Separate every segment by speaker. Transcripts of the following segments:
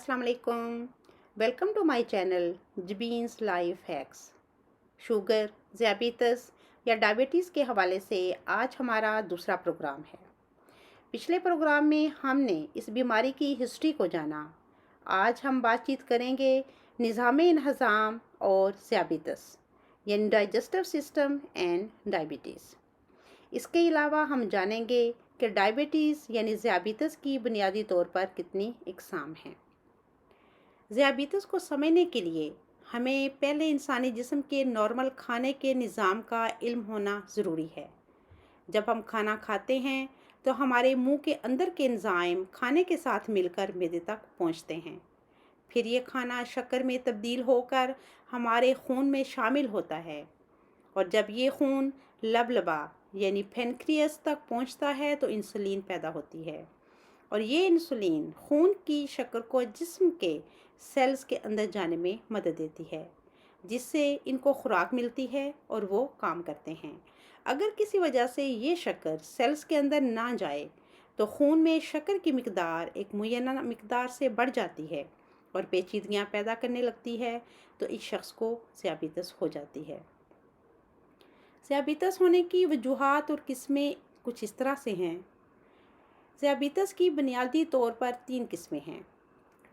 Speaker 1: अस्सलाम वालेकुम। Welcome to my channel Jabeen's life hacks. Sugar, ज़ियाबितस या डायबिटीज़ के हवाले से आज हमारा दूसरा प्रोग्राम है। पिछले प्रोग्राम में हमने इस बीमारी की हिस्ट्री को जाना। आज हम बातचीत करेंगे निज़ाम-ए-इंहज़ाम और ज़ियाबितस यानी डाइजेस्टिव सिस्टम एंड डायबिटीज़। इसके अलावा हम जानेंगे कि डायबिटीज़ यानी ज़ियाबितस की बुनियादी तौर पर कितनी इकसाम हैं। ज़ियाबितस को समझने के लिए हमें पहले इंसानी जिस्म के नॉर्मल खाने के निज़ाम का इल्म होना ज़रूरी है। जब हम खाना खाते हैं तो हमारे मुंह के अंदर के एंजाइम खाने के साथ मिलकर मैदे तक पहुंचते हैं। फिर ये खाना शक्कर में तब्दील होकर हमारे खून में शामिल होता है और जब ये खून लबलबा यानी पेनक्रियास तक पहुंचता है तो इंसुलिन पैदा होती है और ये इंसुलिन खून की शक्कर को जिस्म के सेल्स के अंदर जाने में मदद देती है, जिससे इनको खुराक मिलती है और वो काम करते हैं। अगर किसी वजह से ये शक्कर सेल्स के अंदर ना जाए तो खून में शक्कर की मिकदार एक मुय्यना मिकदार से बढ़ जाती है और पेचीदगियाँ पैदा करने लगती है, तो इस शख्स को ज़ियाबितस हो जाती है। ज़ियाबितस होने की वजूहात और किस्में कुछ इस तरह से हैं। ज़ियाबितस की बुनियादी तौर पर 3 किस्में हैं: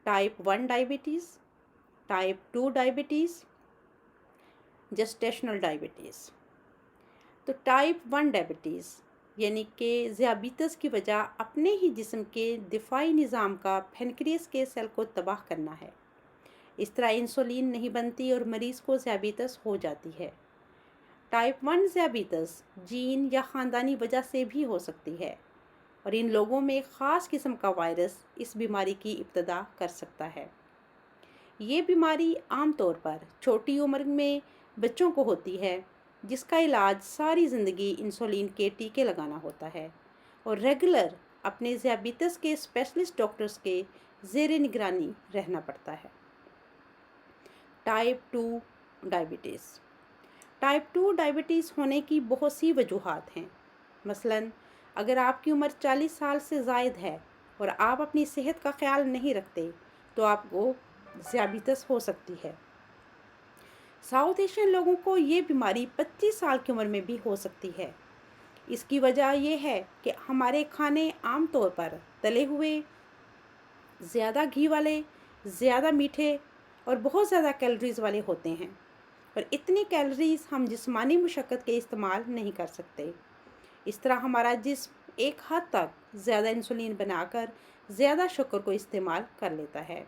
Speaker 1: type 1 diabetes, type 2 diabetes, gestational diabetes. तो टाइप 1 डायबिटीज़ यानी कि ज़ियाबितस की वजह अपने ही जिस्म के दिफाई निज़ाम का पेनक्रियास के सेल को तबाह करना है। इस तरह इंसुलिन नहीं बनती और मरीज़ को ज़ियाबितस हो जाती है। टाइप 1 ज़ियाबितस जीन या ख़ानदानी वजह से भी हो सकती है और इन लोगों में ख़ास किस्म का वायरस इस बीमारी की इब्तदा कर सकता है। ये बीमारी आम तौर पर छोटी उम्र में बच्चों को होती है, जिसका इलाज सारी ज़िंदगी इंसुलिन के टीके लगाना होता है और रेगुलर अपने ज़ियाबितस के स्पेशलिस्ट डॉक्टर्स के ज़ेरे निगरानी रहना पड़ता है। Type 2 diabetes. टाइप 2 डायबिटीज़ होने की बहुत सी वजूहात हैं। मसलन अगर आपकी उम्र 40 साल से ज़ायद है और आप अपनी सेहत का ख्याल नहीं रखते तो आपको ज़ियाबितस हो सकती है। साउथ एशियन लोगों को ये बीमारी 25 साल की उम्र में भी हो सकती है। इसकी वजह यह है कि हमारे खाने आम तौर पर तले हुए, ज़्यादा घी वाले, ज़्यादा मीठे और बहुत ज़्यादा कैलोरीज़ वाले होते हैं और इतनी कैलोरीज़ हम जिस्मानी मुशक्क़त के इस्तेमाल नहीं कर सकते। इस तरह हमारा जिस्म एक हद तक ज़्यादा इंसुलिन बनाकर ज़्यादा शक्कर को इस्तेमाल कर लेता है।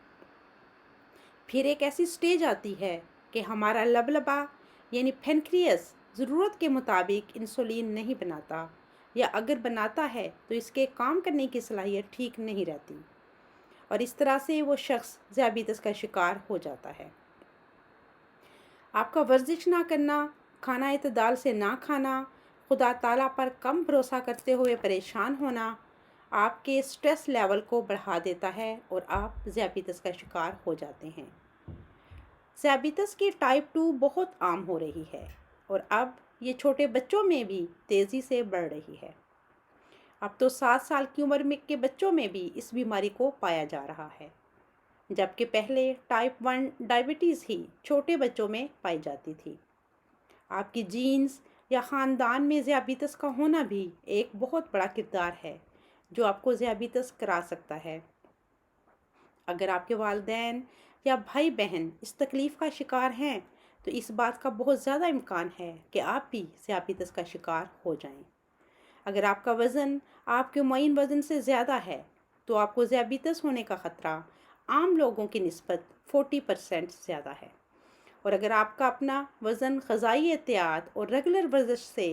Speaker 1: फिर एक ऐसी स्टेज आती है कि हमारा लबलबा यानी पेनक्रियास ज़रूरत के मुताबिक इंसुलिन नहीं बनाता या अगर बनाता है तो इसके काम करने की सलाहियत ठीक नहीं रहती और इस तरह से वो शख्स ज़ियाबितस का शिकार हो जाता है। आपका वर्जिश ना करना, खाना इतदाल से ना खाना, खुदा ताला पर कम भरोसा करते हुए परेशान होना आपके स्ट्रेस लेवल को बढ़ा देता है और आप ज़ियाबितस का शिकार हो जाते हैं। ज़ियाबितस की टाइप 2 बहुत आम हो रही है और अब ये छोटे बच्चों में भी तेज़ी से बढ़ रही है। अब तो 7 साल की उम्र में के बच्चों में भी इस बीमारी को पाया जा रहा है, जबकि पहले टाइप 1 डायबिटीज़ ही छोटे बच्चों में पाई जाती थी। आपकी जीन्स या ख़ानदान में ज़ियाबितस का होना भी एक बहुत बड़ा किरदार है जो आपको ज़ियाबितस करा सकता है। अगर आपके वालिदैन या भाई बहन इस तकलीफ़ का शिकार हैं तो इस बात का बहुत ज़्यादा इम्कान है कि आप भी ज़ियाबितस का शिकार हो जाएं। अगर आपका वज़न आपके मुअय्यन वज़न से ज़्यादा है तो आपको ज़ियाबितस होने का ख़तरा आम लोगों की निस्बत 40% ज़्यादा है और अगर आपका अपना वज़न ग़िज़ाई एहतियात और रेगुलर वर्जिश से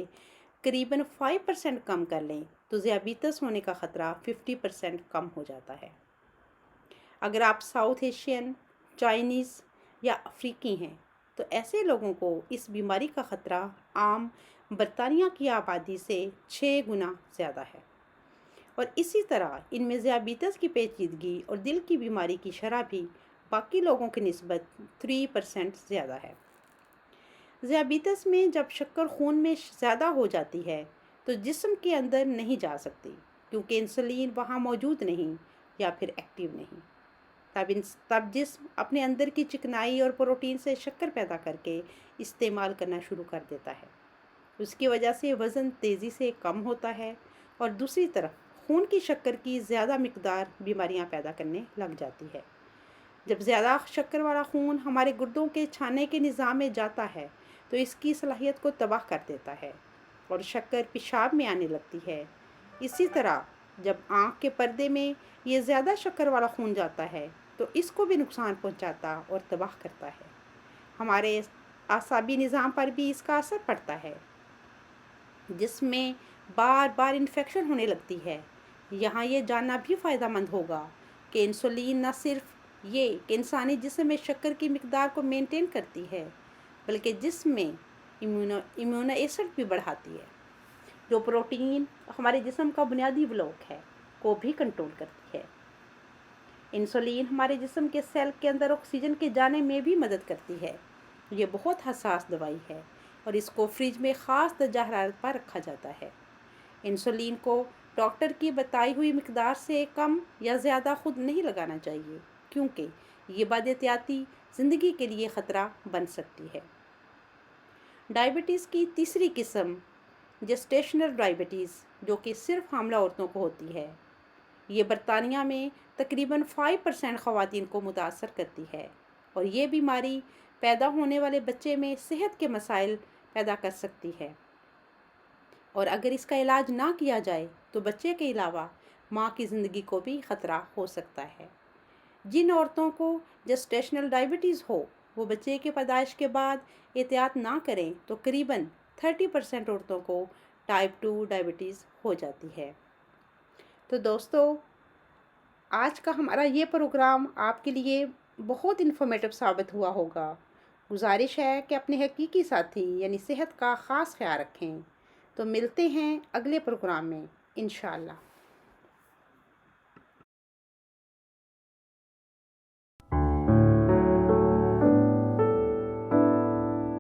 Speaker 1: करीबन 5% कम कर लें तो ज़ियाबितस होने का ख़तरा 50% कम हो जाता है। अगर आप साउथ एशियन, चाइनीज़ या अफ्रीकी हैं तो ऐसे लोगों को इस बीमारी का ख़तरा आम बरतानिया की आबादी से 6 गुना ज़्यादा है और इसी तरह इनमें ज़ियाबितस की पेचीदगी और दिल की बीमारी की शरह भी बाकी लोगों की निस्बत 3% ज़्यादा है। ज़ियाबितस में जब शक्कर खून में ज़्यादा हो जाती है तो जिस्म के अंदर नहीं जा सकती क्योंकि इंसुलिन वहाँ मौजूद नहीं या फिर एक्टिव नहीं। تب جسم اپنے اندر کی چکنائی اور پروٹین سے شکر پیدا کر کے استعمال کرنا شروع کر دیتا ہے۔ اس کی وجہ سے وزن تیزی سے کم ہوتا ہے اور دوسری طرف خون کی شکر کی زیادہ مقدار بیماریاں پیدا کرنے لگ جاتی ہے۔ جب زیادہ شکر والا خون ہمارے گردوں کے چھانے کے نظام میں جاتا ہے تو اس کی صلاحیت کو تباہ کر دیتا ہے اور شکر پیشاب میں آنے لگتی ہے۔ اسی طرح جب آنکھ کے پردے میں یہ زیادہ شکر والا خون جاتا ہے تو اس کو بھی نقصان پہنچاتا اور تباہ کرتا ہے۔ ہمارے اعصابی نظام پر بھی اس کا اثر پڑتا ہے، جس میں بار بار انفیکشن ہونے لگتی ہے۔ یہاں یہ جاننا بھی فائدہ مند ہوگا کہ انسولین نہ صرف یہ کہ انسانی جسم میں شکر کی مقدار کو مینٹین کرتی ہے، بلکہ جسم میں ایمونو ایسڈ بھی بڑھاتی ہے، جو پروٹین ہمارے جسم کا بنیادی بلاک ہے کو بھی کنٹرول کرتی ہے۔ انسولین ہمارے جسم کے سیل کے اندر آکسیجن کے جانے میں بھی مدد کرتی ہے۔ یہ بہت حساس دوائی ہے اور اس کو فریج میں خاص درجہ حرارت پر رکھا جاتا ہے۔ انسولین کو ڈاکٹر کی بتائی ہوئی مقدار سے کم یا زیادہ خود نہیں لگانا چاہیے، کیونکہ یہ بد احتیاطی زندگی کے لیے خطرہ بن سکتی ہے۔ ڈائبٹیز کی تیسری قسم جسٹیشنل ڈائبٹیز، جو کہ صرف حاملہ عورتوں کو ہوتی ہے، یہ برطانیہ میں تقریباً 5% خواتین کو متاثر کرتی ہے اور یہ بیماری پیدا ہونے والے بچے میں صحت کے مسائل پیدا کر سکتی ہے، اور اگر اس کا علاج نہ کیا جائے تو بچے کے علاوہ ماں کی زندگی کو بھی خطرہ ہو سکتا ہے۔ جن عورتوں کو جسٹیشنل ڈائبٹیز ہو وہ بچے کے پیدائش کے بعد احتیاط نہ کریں تو قریباً 30% عورتوں کو ٹائپ 2 ڈائبٹیز ہو جاتی ہے۔ تو دوستو، آج کا ہمارا یہ پروگرام آپ کے لیے بہت انفارمیٹو ثابت ہوا ہوگا۔ گزارش ہے کہ اپنے حقیقی ساتھی یعنی صحت کا خاص خیال رکھیں۔ تو ملتے ہیں اگلے پروگرام میں انشاءاللہ۔